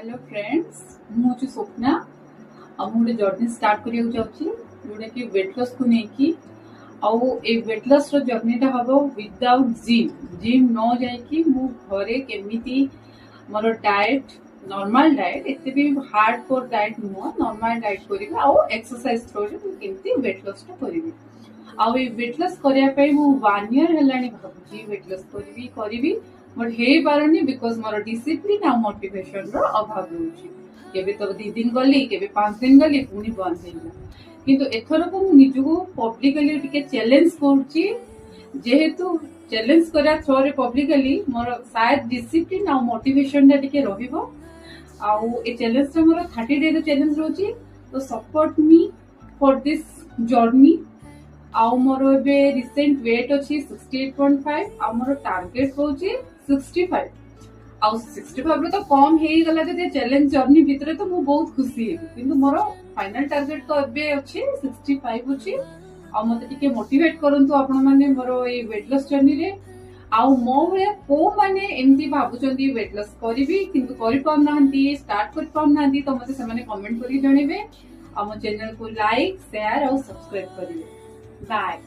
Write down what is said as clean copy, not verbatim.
Hello friends, मुझे स्वप्ना अब मुझे जर्नी स्टार्ट करिया चाहूची जोटा कि वेट लॉस को लेकी आउ ए वेट लॉस रो जर्नीटा हबो विदाउट जिम न जायकी मु घरे केमिति मोर डाइट नॉर्मल डाइट एते भी हार्ड कोर डाइट नुह नॉर्मल डाइट करिबी आउ एक्सरसाइज थ्रू मु केमिति वेट लॉस टा करिबी आउ ए वेट लॉस करिया पई मु 1 ईयर हेलानी भाबुची वेट लॉस करिबी बट हे पारनी बिकॉज मोर डिसिप्लिन आ मोटिवेशन रो अभाव रहउची केबे तो 2 दिन गली केबे 5 दिन गली पुनी बंद हेला किंतु एथरो को मु निजुको पब्लिकली टिके चैलेंज करची जेहेतु चैलेंज करा थ्रो रे पब्लिकली मोर शायद डिसिप्लिन आ मोटिवेशन दा टिके रहिबो आउ ए चैलेंज रे मोर 30 डे रो चैलेंज रहउची तो support me for this journey आउ मोर एबे रिसेंट वेट अछि 68.5 आ मोर टारगेट होची 65 आउ 65 रे तो कम हेई गला जे चैलेंज जर्नी भितरे तो मु बहुत खुशी हे किंतु मोर फाइनल टारगेट तो एबे अछि 65 अछि आ मते टिके मोटिवेट करंतु आपण माने मोर ए वेट लॉस जर्नी रे आउ मो भले को माने एमती भाबुचंदी वेट लॉस करिवि किंतु करि पाम नाहंती स्टार्ट करि पाम नाहंती तो मते से माने कमेंट करि जणेबे आ मो चैनल को लाइक शेयर और सब्सक्राइब करिवे बाय।